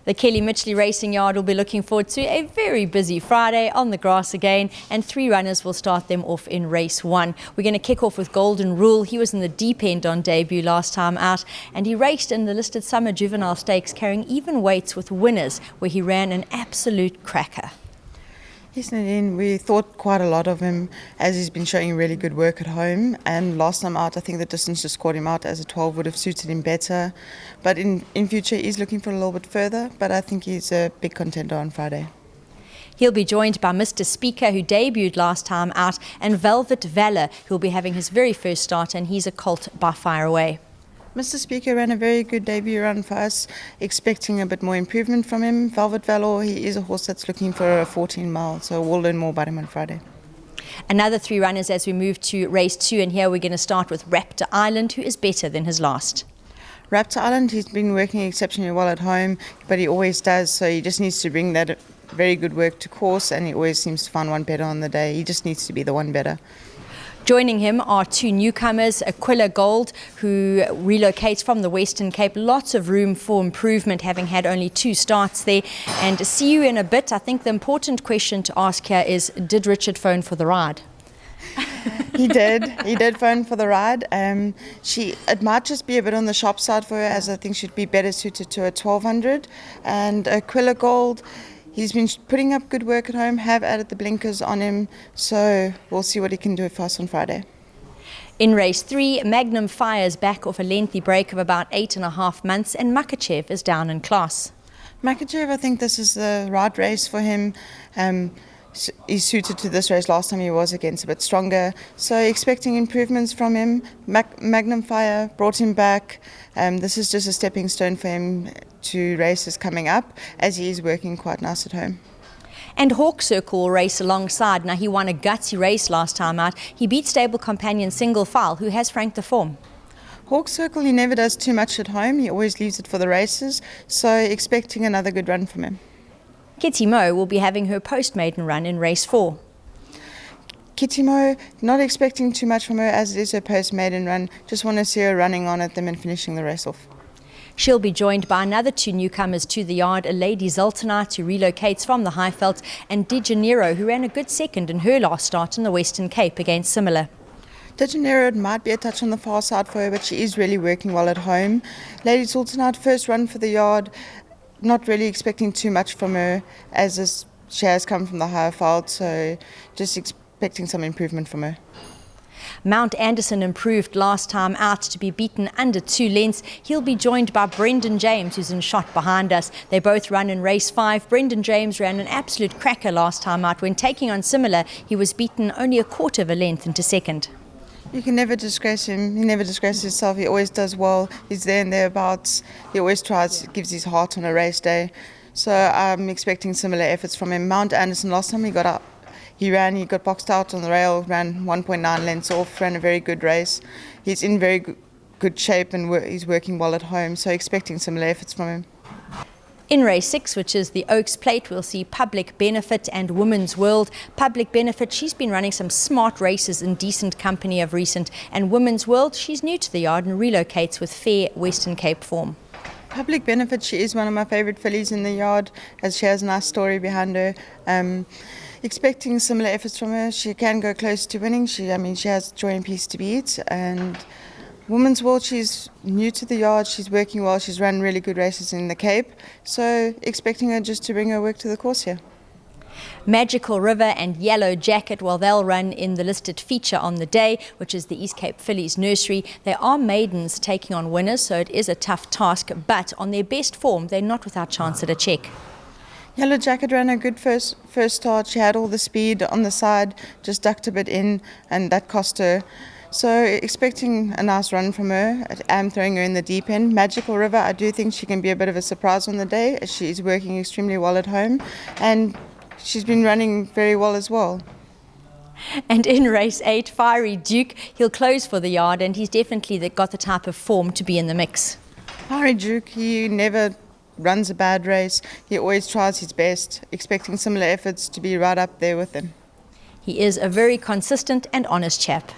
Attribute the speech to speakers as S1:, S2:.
S1: The Kelly MITCHLEY Racing Yard will be looking forward to a very busy Friday on the grass again, and 3 runners will start them off in race 1. We're going to kick off with Golden Rule. He was in the deep end on debut last time out, and he raced in the listed Summer Juvenile Stakes carrying even weights with winners, where he ran an absolute cracker.
S2: Yes, Nadine, we thought quite a lot of him as he's been showing really good work at home, and last time out I think the distance just caught him out, as a 12 would have suited him better, but in future he's looking for a little bit further, but I think he's a big contender on Friday.
S1: He'll be joined by Mr. Speaker, who debuted last time out, and Velvet Valor, who'll be having his very first start, and he's a colt by fire away.
S2: Mr. Speaker ran a very good debut run for us, expecting a bit more improvement from him. Velvet Valor, he is a horse that's looking for a 14 mile, so we'll learn more about him on Friday.
S1: Another 3 runners as we move to race 2, and here we're going to start with Raptor Island, who is better than his last.
S2: Raptor Island, he's been working exceptionally well at home, but he always does, so he just needs to bring that very good work to course, and he always seems to find one better on the day. He just needs to be the one better.
S1: Joining him are 2 newcomers, Aquilla Gold, who relocates from the Western Cape. Lots of room for improvement, having had only 2 starts there. And see you in a bit. I think the important question to ask here is, did Richard phone for the ride?
S2: He did phone for the ride. It might just be a bit on the sharp side for her, as I think she'd be better suited to a 1200. And Aquilla Gold, he's been putting up good work at home, have added the blinkers on him, so we'll see what he can do for us on Friday.
S1: In race 3, Magnum Fire is back off a lengthy break of about 8.5 months, and Makachev is down in class.
S2: Makachev, I think this is the right race for him. He's suited to this race. Last time he was against a bit stronger, so expecting improvements from him. Magnum Fire brought him back. This is just a stepping stone for him to races coming up, as he is working quite nice at home.
S1: And Hawk Circle will race alongside. Now, he won a gutsy race last time out. He beat stable companion Single File, who has franked the form.
S2: Hawk Circle, he never does too much at home. He always leaves it for the races, so expecting another good run from him.
S1: Kitty Mo will be having her post-maiden run in race 4.
S2: Kitty Mo, not expecting too much from her, as it is her post-maiden run. Just want to see her running on at them and finishing the race off.
S1: She'll be joined by another 2 newcomers to the yard, a Lady Zonite, who relocates from the Highveld, and De Janeiro, who ran a good second in her last start in the Western Cape against Similar.
S2: De Janeiro might be a touch on the far side for her, but she is really working well at home. Lady Zonite, first run for the yard. Not really expecting too much from her, as she has come from the Highveld, so just expecting some improvement from her.
S1: Mount Anderson improved last time out to be beaten under 2 lengths. He'll be joined by Brendan James, who's in shot behind us. They both run in race 5. Brendan James ran an absolute cracker last time out. When taking on Similar, he was beaten only a quarter of a length into second.
S2: You can never disgrace him. He never disgraces himself. He always does well. He's there and thereabouts. He always tries, gives his heart on a race day. So I'm expecting similar efforts from him. Mount Anderson, last time he got up, he got boxed out on the rail, ran 1.9 lengths off, ran a very good race. He's in very good shape, and he's working well at home. So expecting similar efforts from him.
S1: In race 6, which is the Oaks Plate, we'll see Public Benefit and Women's World. Public Benefit, she's been running some smart races in decent company of recent. And Women's World, she's new to the yard and relocates with fair Western Cape form.
S2: Public Benefit, she is one of my favourite fillies in the yard, as she has a nice story behind her. Expecting similar efforts from her. She can go close to winning. She has Joy and Peace to beat. And Women's World, she's new to the yard, she's working well, she's run really good races in the Cape, so expecting her just to bring her work to the course here.
S1: Magical River and Yellow Jacket, well, they'll run in the listed feature on the day, which is the East Cape Fillies Nursery. They are maidens taking on winners, so it is a tough task, but on their best form, they're not without chance at a check.
S2: Yellow Jacket ran a good first start. She had all the speed on the side, just ducked a bit in, and that cost her. So expecting a nice run from her. I'm throwing her in the deep end. Magical River, I do think she can be a bit of a surprise on the day, as she's working extremely well at home, and she's been running very well as well.
S1: And in race 8, Fiery Duke, he'll close for the yard, and he's definitely got the type of form to be in the mix.
S2: Fiery Duke, he never runs a bad race. He always tries his best, expecting similar efforts to be right up there with him.
S1: He is a very consistent and honest chap.